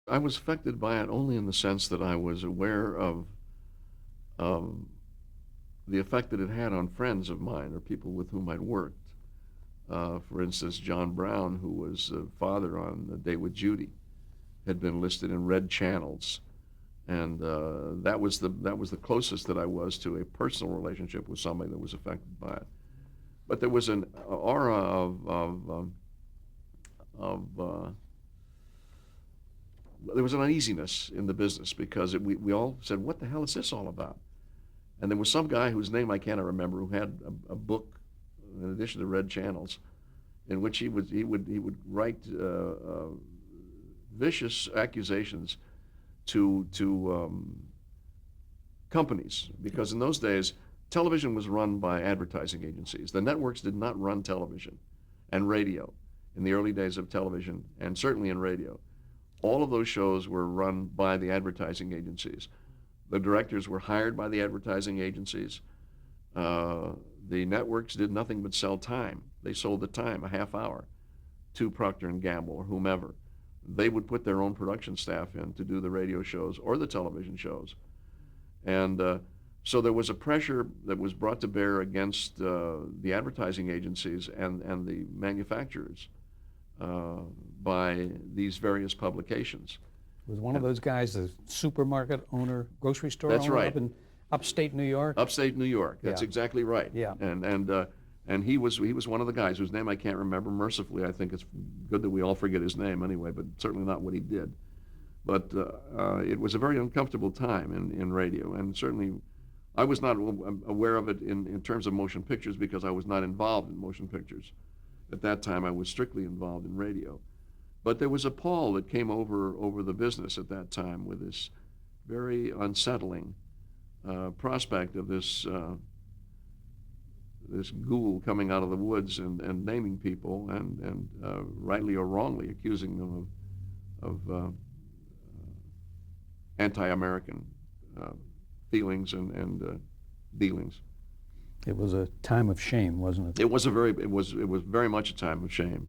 I was affected by it only in the sense that I was aware of the effect that it had on friends of mine or people with whom I'd worked. For instance, John Brown, who was the father on A Day with Judy, had been listed in red channels, and that was the closest that I was to a personal relationship with somebody that was affected by it. But there was an aura of there was an uneasiness in the business because we all said, "What the hell is this all about?" And there was some guy whose name I cannot remember who had a book, in addition to red channels, in which he would write vicious accusations to companies, because in those days television was run by advertising agencies. The networks did not run television and radio in the early days of television, and certainly in radio. All of those shows were run by the advertising agencies. The directors were hired by the advertising agencies. The networks did nothing but sell time. They sold the time, a half hour, to Procter and Gamble or whomever. They would put their own production staff in to do the radio shows or the television shows. And so there was a pressure that was brought to bear against the advertising agencies and the manufacturers by these various publications. Was one of those guys a supermarket owner, grocery store That's owner right. up in upstate New York? Upstate New York. That's Yeah. exactly right. Yeah. And he was one of the guys whose name I can't remember. Mercifully, I think it's good that we all forget his name anyway, but certainly not what he did. But it was a very uncomfortable time in radio, and certainly I was not aware of it in terms of motion pictures because I was not involved in motion pictures. At that time, I was strictly involved in radio. But there was a pall that came over the business at that time with this very unsettling prospect of this ghoul coming out of the woods and naming people and rightly or wrongly accusing them of anti-American feelings and dealings. It was a time of shame, wasn't it? It was very much a time of shame.